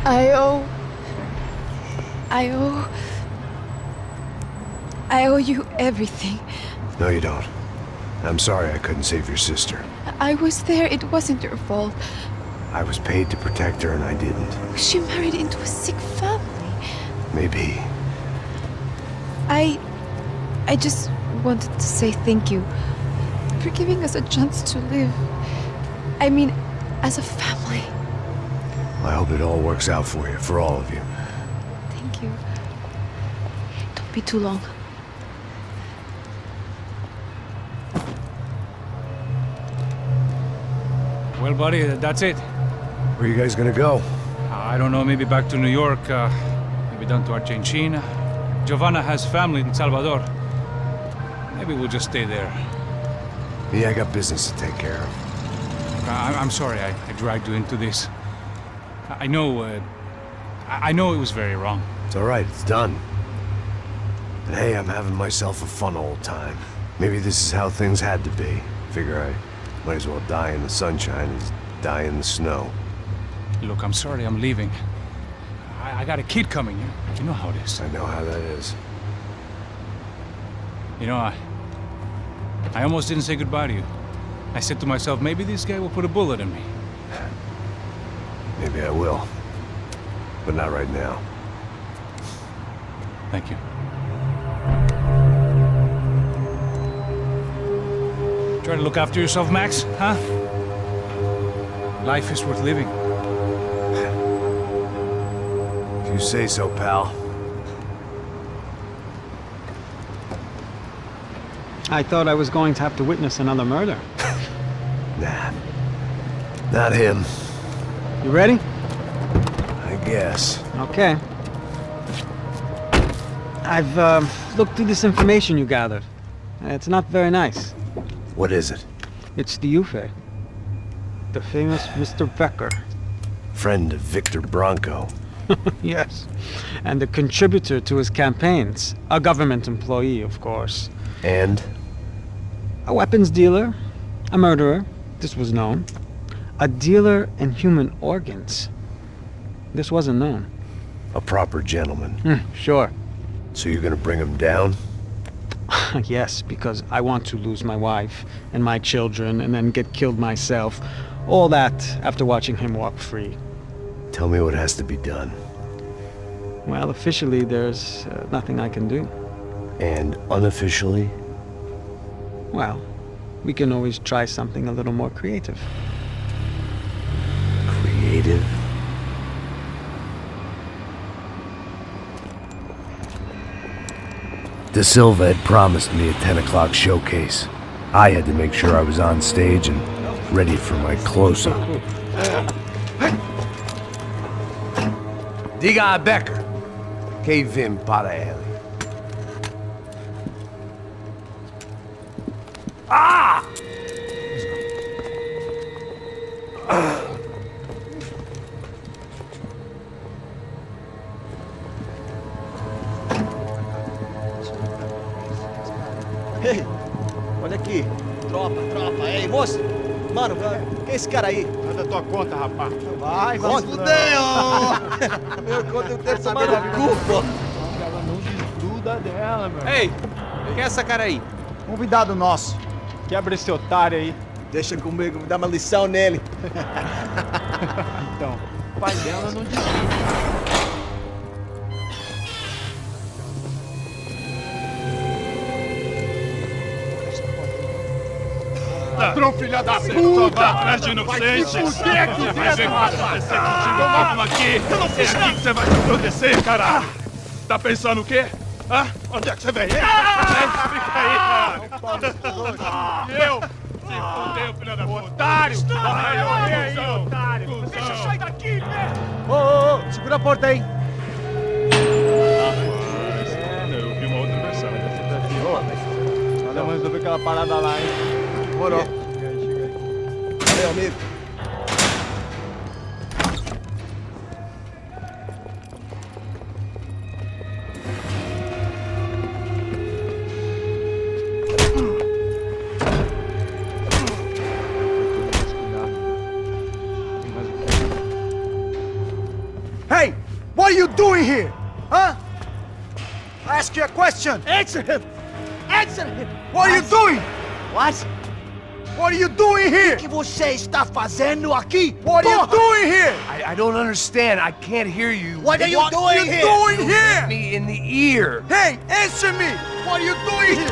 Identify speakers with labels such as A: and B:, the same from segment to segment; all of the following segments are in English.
A: I owe you everything.
B: No, you don't. I'm sorry I couldn't save your sister.
A: I was there. It wasn't your fault.
B: I was paid to protect her and I didn't.
A: She married into a sick family.
B: Maybe.
A: I just wanted to say thank you for giving us a chance to live. I mean, as a family.
B: I hope it all works out for you, for all of you.
A: Thank you. Don't be too long.
C: Well, buddy, that's it.
B: Where are you guys gonna go?
C: I don't know, maybe back to New York, maybe down to Argentina. Giovanna has family in Salvador. Maybe we'll just stay there.
B: Me, I got business to take care of.
C: I'm sorry I dragged you into this. I know it was very wrong.
B: It's all right, it's done. And hey, I'm having myself a fun old time. Maybe this is how things had to be. Figure I might as well die in the sunshine as die in the snow.
C: Look, I'm sorry I'm leaving. I got a kid coming. You know how it is.
B: I know how that is.
C: You know, I almost didn't say goodbye to you. I said to myself, maybe this guy will put a bullet in me.
B: Maybe I will. But not right now.
C: Thank you. Try to look after yourself, Max, huh? Life is worth living.
B: If you say so, pal.
D: I thought I was going to have to witness another murder.
B: Nah. Not him.
D: You ready?
B: I guess.
D: Okay. I've looked through this information you gathered. It's not very nice.
B: What is it?
D: It's the Ufe. The famous Mr. Becker.
B: Friend of Victor Bronco.
D: Yes. And a contributor to his campaigns. A government employee, of course.
B: And?
D: A weapons dealer. A murderer. This was known. A dealer in human organs. This wasn't known.
B: A proper gentleman.
D: Sure.
B: So you're gonna bring him down?
D: Yes, because I want to lose my wife and my children and then get killed myself. All that after watching him walk free.
B: Tell me what has to be done.
D: Well, officially there's nothing I can do.
B: And unofficially?
D: Well, we can always try something a little more creative.
B: Creative? De Silva had promised me a 10 o'clock showcase. I had to make sure I was on stage and ready for my close-up. Diga a Becker. Que vim para ele. Ah!
E: Ei, olha aqui. Tropa. Ei, moço. Mano, quem é esse cara aí?
F: Manda tua conta, rapaz.
E: Vai fudeu! Meu conta, eu tenho essa merda de culpa.
F: Ela não desgruda dela, meu.
G: Ei, quem é essa cara aí?
F: Convidado nosso. Quebra esse otário aí.
E: Deixa comigo, me dá uma lição nele.
F: Então, o pai dela não desgruda. Ladrão, filha da puta! Vai atrás de inocentes! O que é que vai acontecer contigo mesmo aqui? Eu não fiz nada! O que você vai acontecer, caralho? Tá pensando o quê? Hã? Onde é que você vem? Fica aí, cara! Eu? Se fodeu, filha da puta! Otário! Olha aí, otário! Deixa eu sair daqui, né?
E: Ô, segura a porta aí!
F: Eu vi uma outra versão. Vamos resolver aquela parada lá, hein?
E: Morou.
F: Chega aí.
E: Valeu, amigo. What are you doing here? Huh? I ask you a question. Answer him! Answer him! What are you doing? What? What are you doing here? O que você está fazendo aqui? What are you doing here?
B: I don't understand. I can't hear you.
E: What are you doing here? What are you doing here?
B: Hit me in the ear.
E: Hey, answer me! What are you doing here?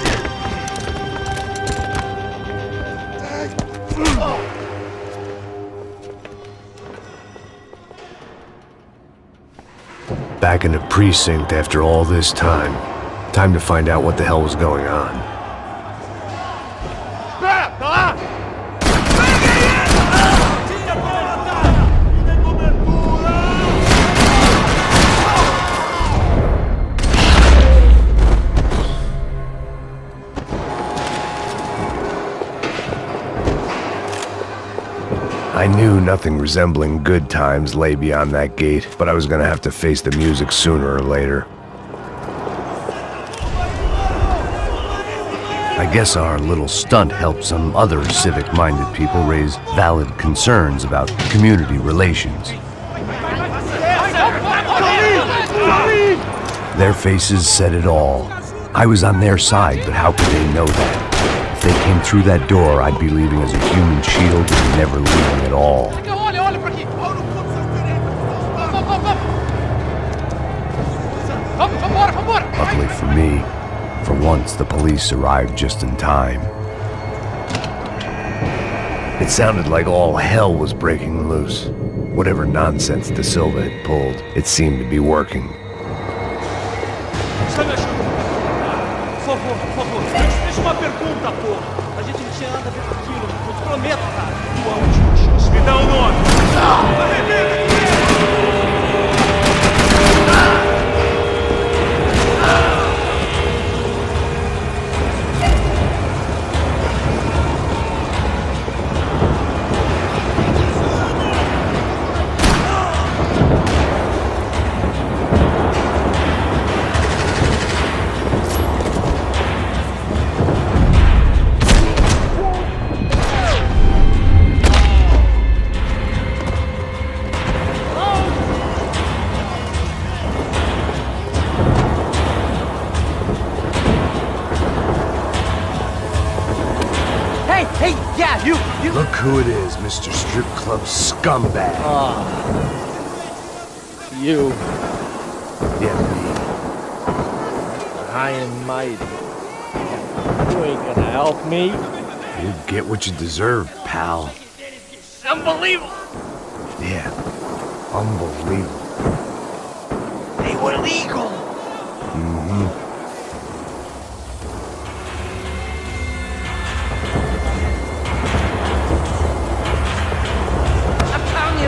B: Back in the precinct after all this time. Time to find out what the hell was going on. I knew nothing resembling good times lay beyond that gate, but I was gonna have to face the music sooner or later. I guess our little stunt helped some other civic-minded people raise valid concerns about community relations. Their faces said it all. I was on their side, but how could they know that? If they came through that door, I'd be leaving as a human shield and never leaving at all. Luckily for me, for once the police arrived just in time. It sounded like all hell was breaking loose. Whatever nonsense De Silva had pulled, it seemed to be working.
E: Deixa uma pergunta, porra. A gente não tinha nada a ver com aquilo. Eu te prometo, cara. Tua última chance. Me dá o nome.
B: Look who it is, Mr. Strip Club Scumbag.
E: You.
B: Yeah, me.
E: High and mighty. You ain't gonna help me.
B: You get what you deserve, pal.
E: Unbelievable.
B: Yeah, unbelievable.
E: They were legal.
B: Mm-hmm.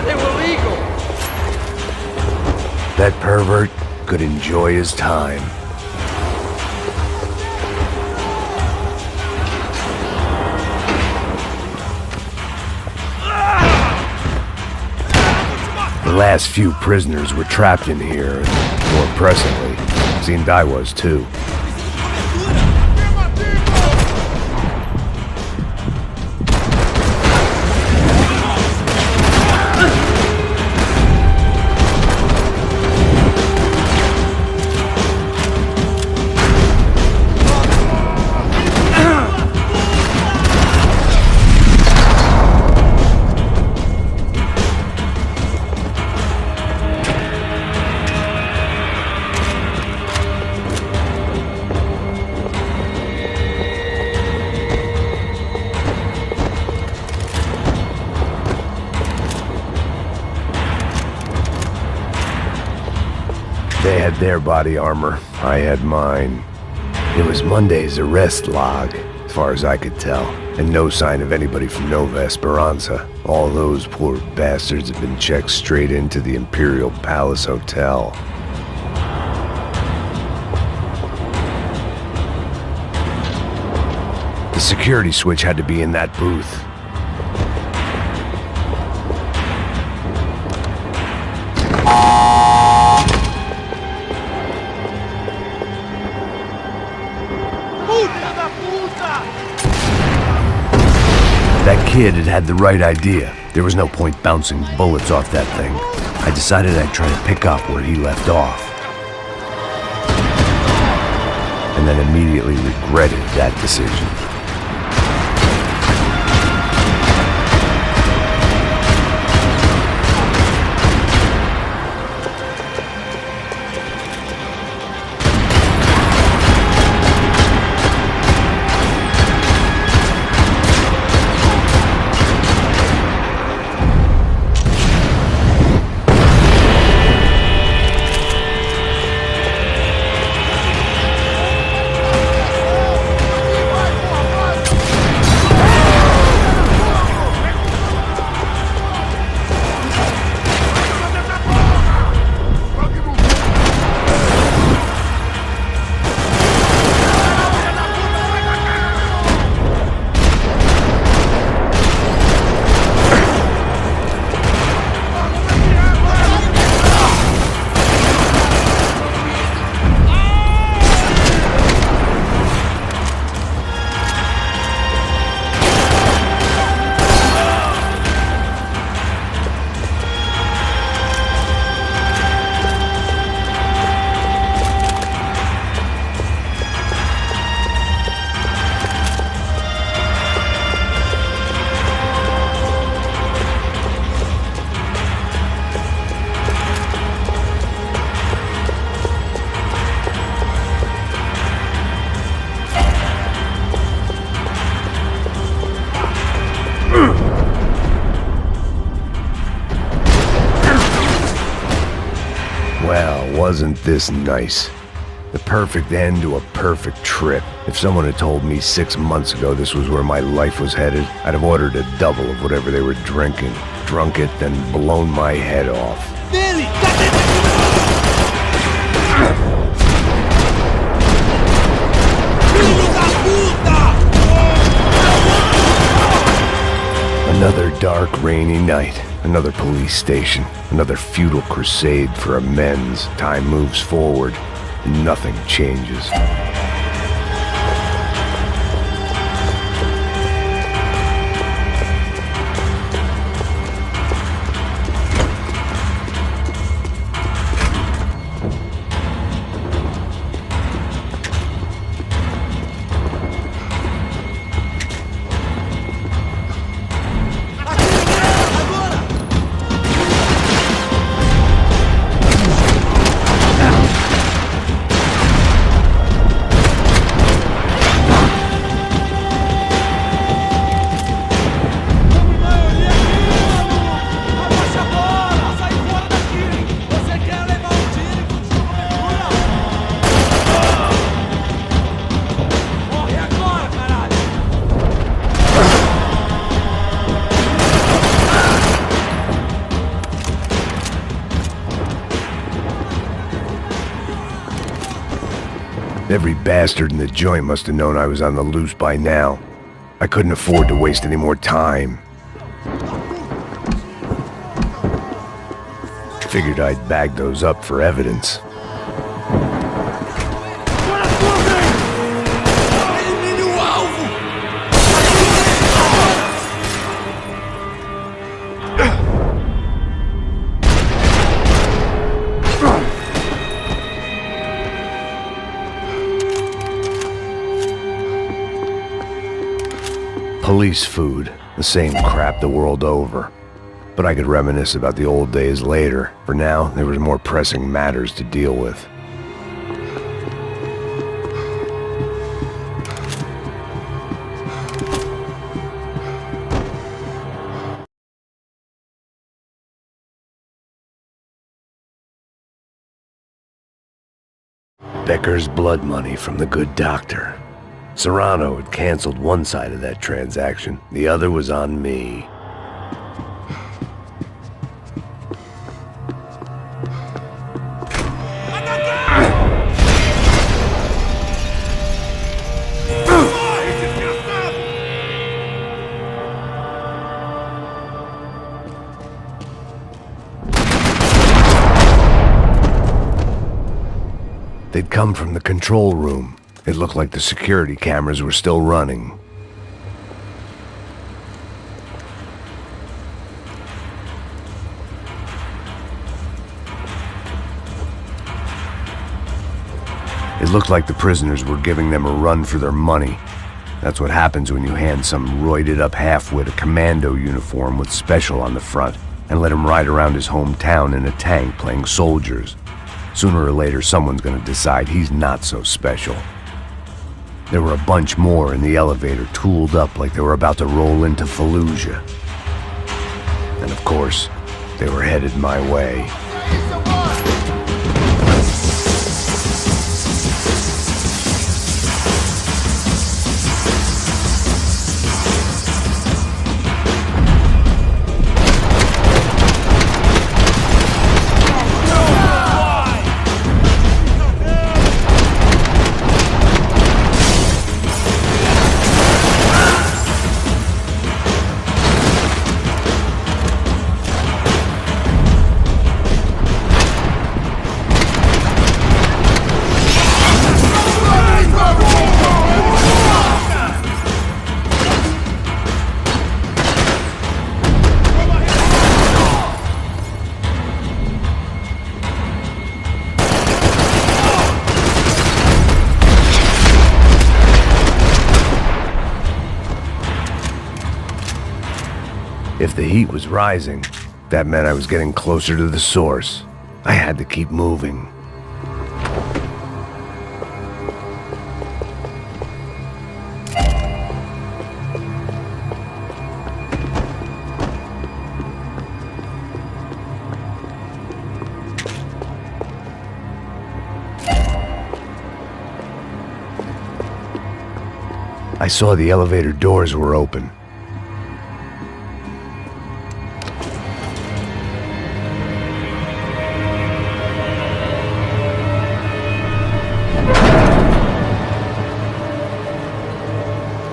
E: They were legal.
B: That pervert could enjoy his time. The last few prisoners were trapped in here, and more pressingly, it seemed I was too. They had their body armor, I had mine. It was Monday's arrest log, as far as I could tell, and no sign of anybody from Nova Esperanza. All those poor bastards had been checked straight into the Imperial Palace Hotel. The security switch had to be in that booth. That kid had had the right idea. There was no point bouncing bullets off that thing. I decided I'd try to pick up where he left off. And then immediately regretted that decision. Wasn't this nice? The perfect end to a perfect trip. If someone had told me 6 months ago this was where my life was headed, I'd have ordered a double of whatever they were drinking, drunk it, then blown my head off. Another dark, rainy night. Another police station. Another futile crusade for amends. Time moves forward. Nothing changes. Every bastard in the joint must have known I was on the loose by now. I couldn't afford to waste any more time. Figured I'd bag those up for evidence. Police food, the same crap the world over. But I could reminisce about the old days later. For now, there was more pressing matters to deal with. Becker's blood money from the good doctor. Serrano had canceled one side of that transaction. The other was on me. They'd come from the control room. It looked like the security cameras were still running. It looked like the prisoners were giving them a run for their money. That's what happens when you hand some roided-up halfwit a commando uniform with special on the front and let him ride around his hometown in a tank playing soldiers. Sooner or later, someone's gonna decide he's not so special. There were a bunch more in the elevator, tooled up like they were about to roll into Fallujah. And of course, they were headed my way. If the heat was rising, that meant I was getting closer to the source. I had to keep moving. I saw the elevator doors were open.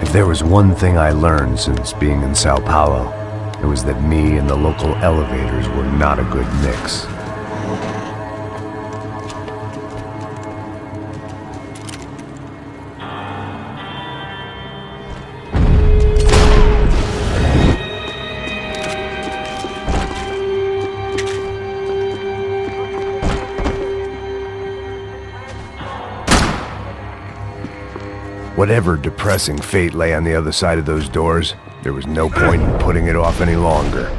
B: If there was one thing I learned since being in Sao Paulo, it was that me and the local elevators were not a good mix. Whatever depressing fate lay on the other side of those doors, there was no point in putting it off any longer.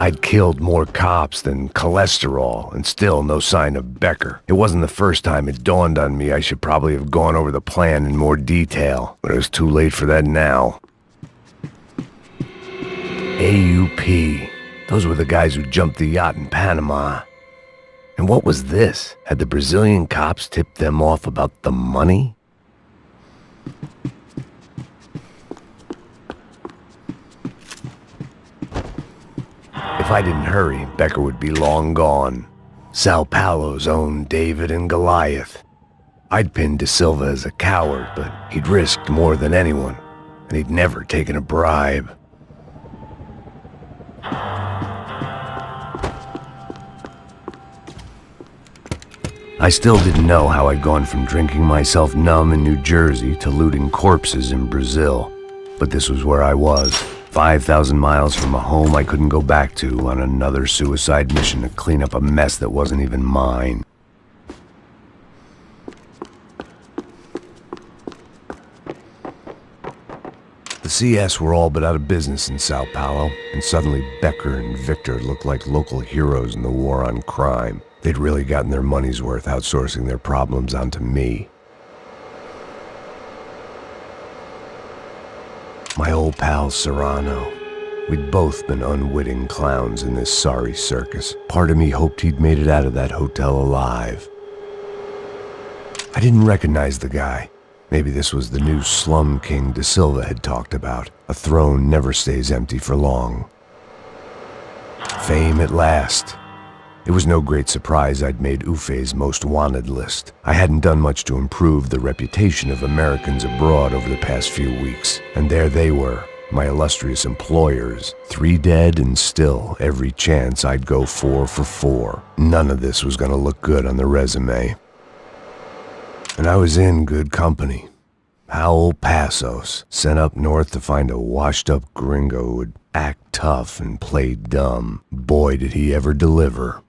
B: I'd killed more cops than cholesterol, and still no sign of Becker. It wasn't the first time it dawned on me I should probably have gone over the plan in more detail, but it was too late for that now. AUP. Those were the guys who jumped the yacht in Panama. And what was this? Had the Brazilian cops tipped them off about the money? If I didn't hurry, Becker would be long gone. Sao Paulo's own David and Goliath. I'd pinned De Silva as a coward, but he'd risked more than anyone, and he'd never taken a bribe. I still didn't know how I'd gone from drinking myself numb in New Jersey to looting corpses in Brazil, but this was where I was. 5,000 miles from a home I couldn't go back to on another suicide mission to clean up a mess that wasn't even mine. The CS were all but out of business in Sao Paulo, and suddenly Becker and Victor looked like local heroes in the war on crime. They'd really gotten their money's worth outsourcing their problems onto me. My old pal Serrano. We'd both been unwitting clowns in this sorry circus. Part of me hoped he'd made it out of that hotel alive. I didn't recognize the guy. Maybe this was the new slum king De Silva had talked about. A throne never stays empty for long. Fame at last. It was no great surprise I'd made Ufe's most wanted list. I hadn't done much to improve the reputation of Americans abroad over the past few weeks, and there they were, my illustrious employers, 3 dead and still every chance I'd go 4 for 4. None of this was gonna look good on the resume. And I was in good company. Howell Passos, sent up north to find a washed-up gringo who would act tough and play dumb. Boy, did he ever deliver.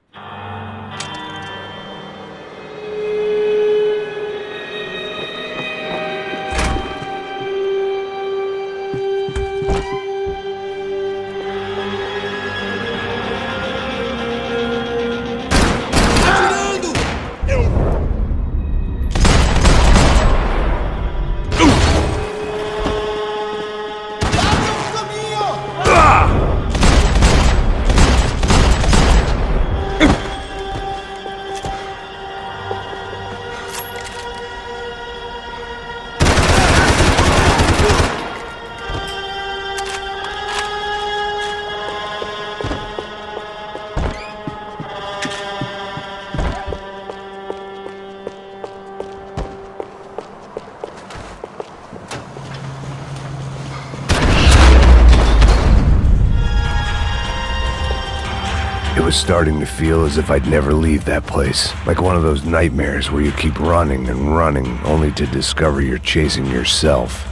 B: It was starting to feel as if I'd never leave that place. Like one of those nightmares where you keep running and running, only to discover you're chasing yourself.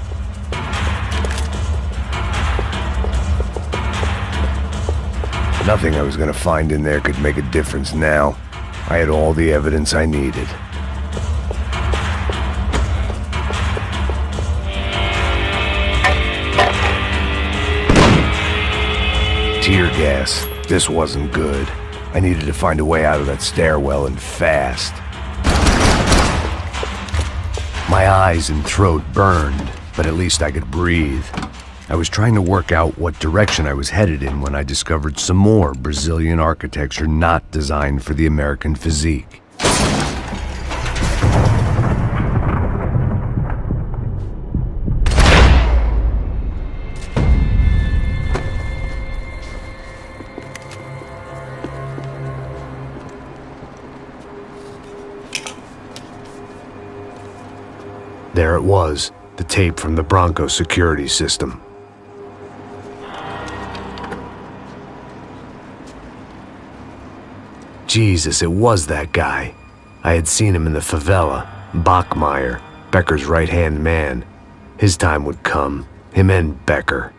B: Nothing I was gonna find in there could make a difference now. I had all the evidence I needed. Tear gas. This wasn't good. I needed to find a way out of that stairwell and fast. My eyes and throat burned, but at least I could breathe. I was trying to work out what direction I was headed in when I discovered some more Brazilian architecture not designed for the American physique. There it was, the tape from the Bronco security system. Jesus, it was that guy. I had seen him in the favela, Bachmeyer, Becker's right-hand man. His time would come, him and Becker.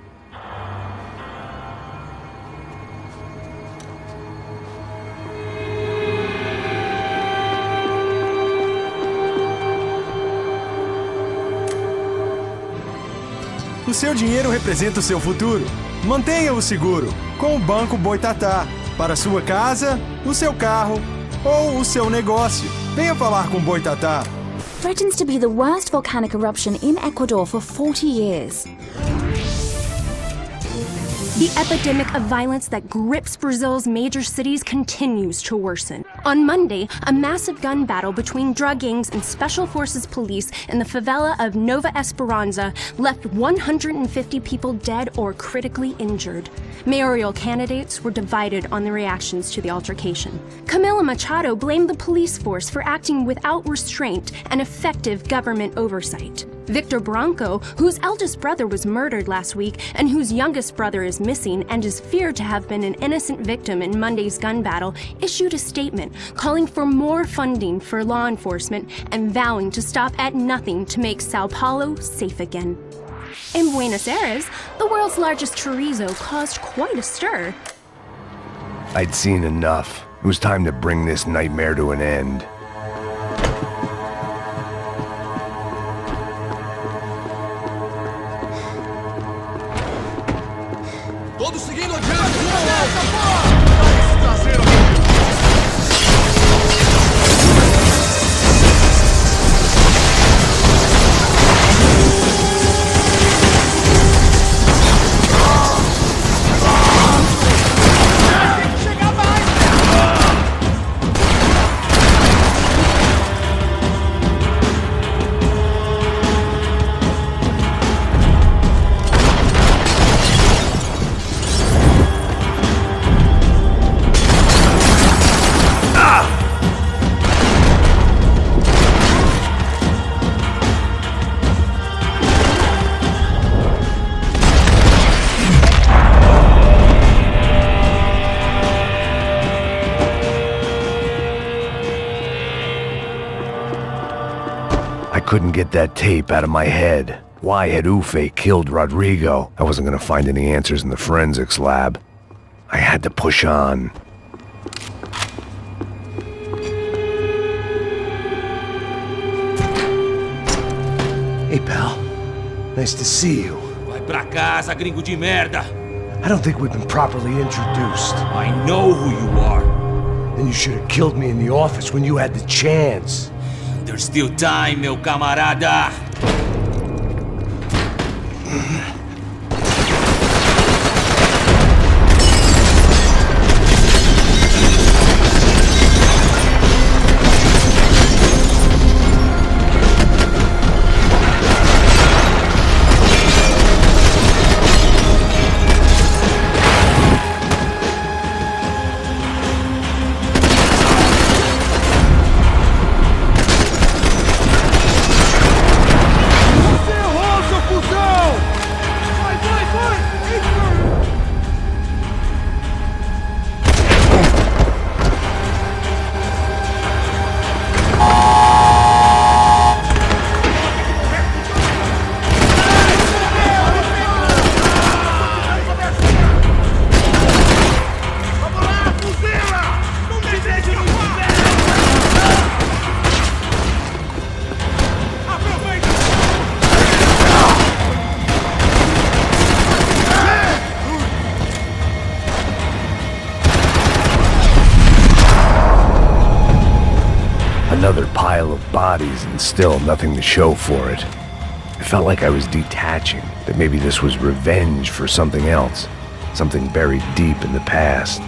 H: O seu dinheiro representa o seu futuro. Mantenha-o seguro com o Banco Boitatá. Para sua casa, o seu carro ou o seu negócio. Venha falar com Boitatá.
I: Threatens to be the worst volcanic eruption in Ecuador for 40 years.
J: The epidemic of violence that grips Brazil's major cities continues to worsen. On Monday, a massive gun battle between drug gangs and special forces police in the favela of Nova Esperança left 150 people dead or critically injured. Mayoral candidates were divided on the reactions to the altercation. Camila Machado blamed the police force for acting without restraint and effective government oversight. Victor Branco, whose eldest brother was murdered last week and whose youngest brother is missing and is feared to have been an innocent victim in Monday's gun battle, issued a statement calling for more funding for law enforcement and vowing to stop at nothing to make Sao Paulo safe again. In Buenos Aires, the world's largest chorizo caused quite a stir.
B: I'd seen enough. It was time to bring this nightmare to an end.
E: Todos seguindo adiante, rumo ao alto! Esse traseiro aqui!
B: couldn't get that tape out of my head. Why had Ufe killed Rodrigo? I wasn't gonna find any answers in the forensics lab. I had to push on.
E: Hey, pal. Nice to see you.
G: Vai pra casa, gringo de merda!
E: I don't think we've been properly introduced.
G: I know who you are.
E: Then you should have killed me in the office when you had the chance.
G: There's still time, meu camarada!
B: Another pile of bodies and still nothing to show for it. It felt like I was detaching, that maybe this was revenge for something else, something buried deep in the past.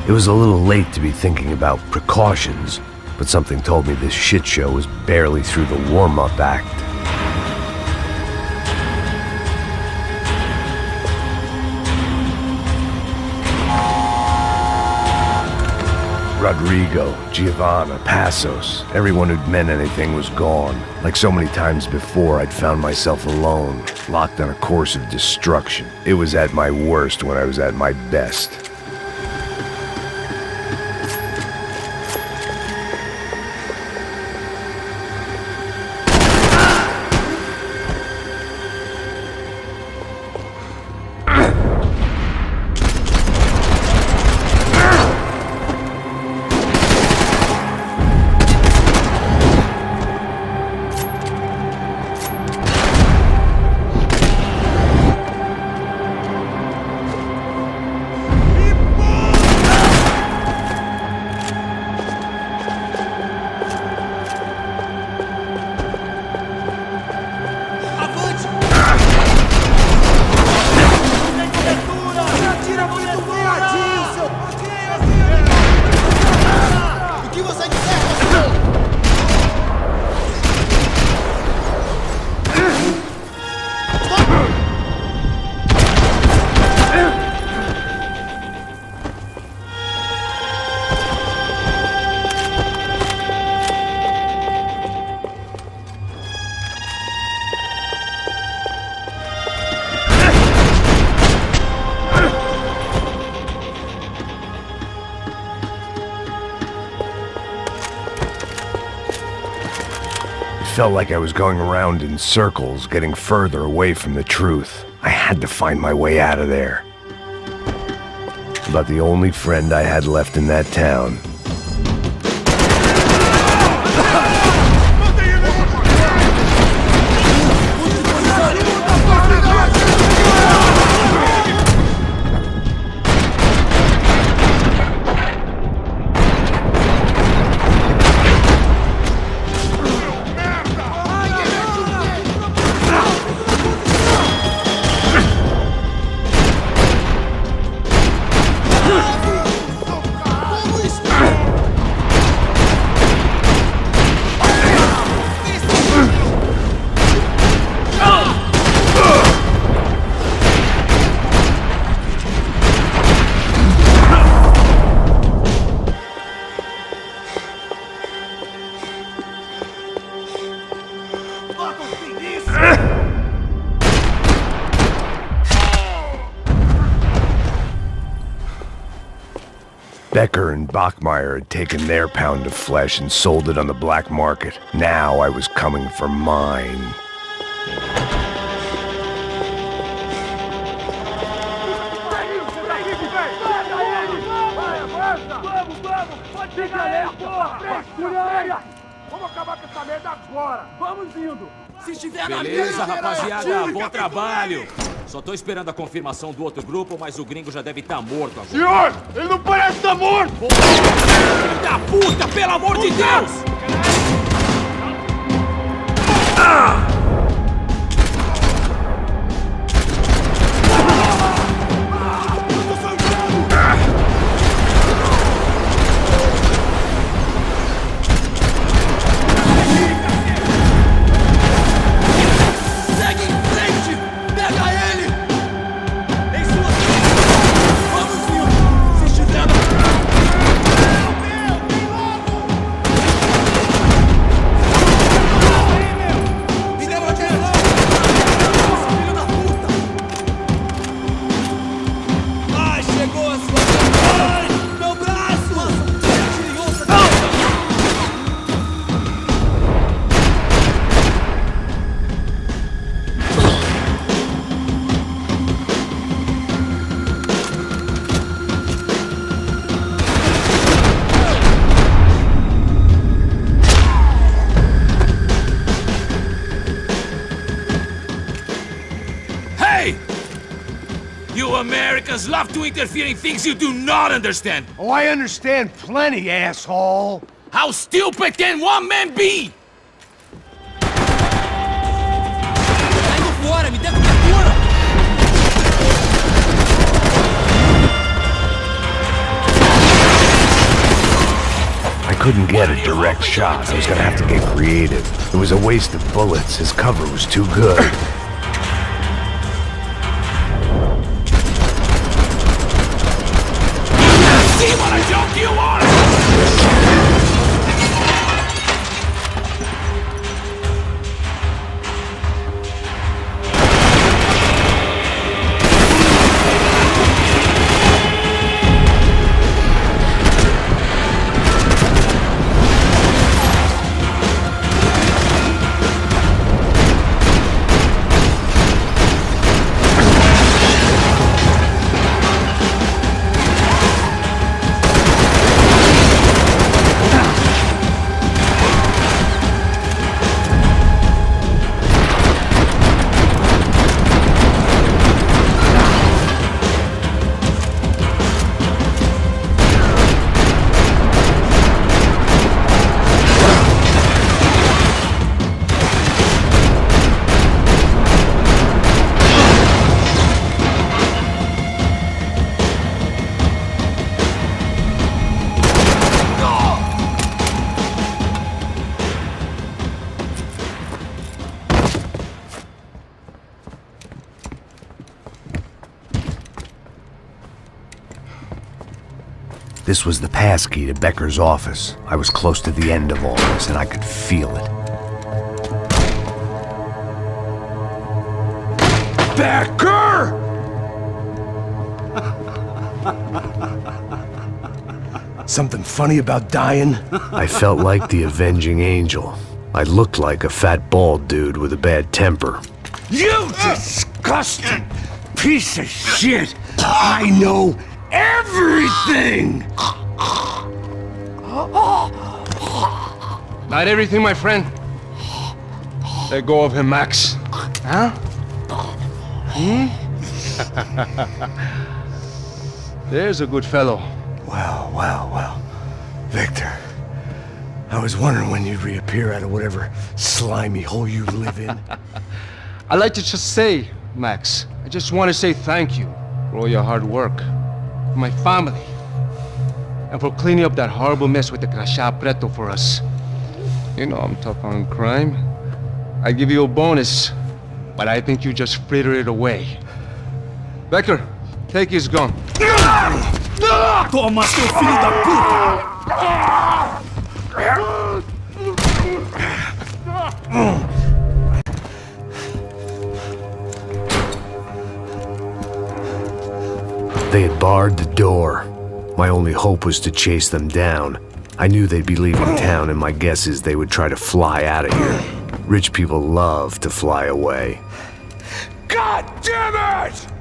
B: It was a little late to be thinking about precautions, but something told me this shit show was barely through the warm-up act. Rodrigo, Giovanna, Passos, everyone who'd meant anything was gone. Like so many times before, I'd found myself alone, locked on a course of destruction. It was at my worst when I was at my best. Felt like I was going around in circles, getting further away from the truth. I had to find my way out of there. About the only friend I had left in that town. Becker and Bachmeyer had taken their pound of flesh and sold it on the black market. Now I was coming for mine.
G: Beleza, rapaziada, bom trabalho. Só tô esperando a confirmação do outro grupo, mas o gringo já deve estar morto agora.
F: Senhor, ele não parece estar morto!
G: Filho da puta, pelo amor de Deus! Americans love to interfere in things you do not understand.
E: Oh, I understand plenty, asshole.
G: How stupid can one man be?
E: Saindo fora, me dê cobertura.
B: I couldn't get a direct shot. I was gonna have to get creative. It was a waste of bullets. His cover was too good.
G: See what a joke you are!
B: This was the passkey to Becker's office. I was close to the end of all this, and I could feel it.
E: Becker!
B: Something funny about dying? I felt like the avenging angel. I looked like a fat bald dude with a bad temper.
E: You disgusting piece of shit! I know everything!
F: Not everything, my friend. Let go of him, Max. Huh? There's a good fellow.
B: Well, well, well. Victor, I was wondering when you'd reappear out of whatever slimy hole you live in.
F: I'd like to just say, Max, I just want to say thank you for all your hard work, for my family, and for cleaning up that horrible mess with the crachá preto for us. You know I'm tough on crime. I give you a bonus, but I think you just frittered it away. Becker, take his gun.
E: Toma, seu filho da puta!
B: They had barred the door. My only hope was to chase them down. I knew they'd be leaving town, and my guess is they would try to fly out of here. Rich people love to fly away.
F: God damn it!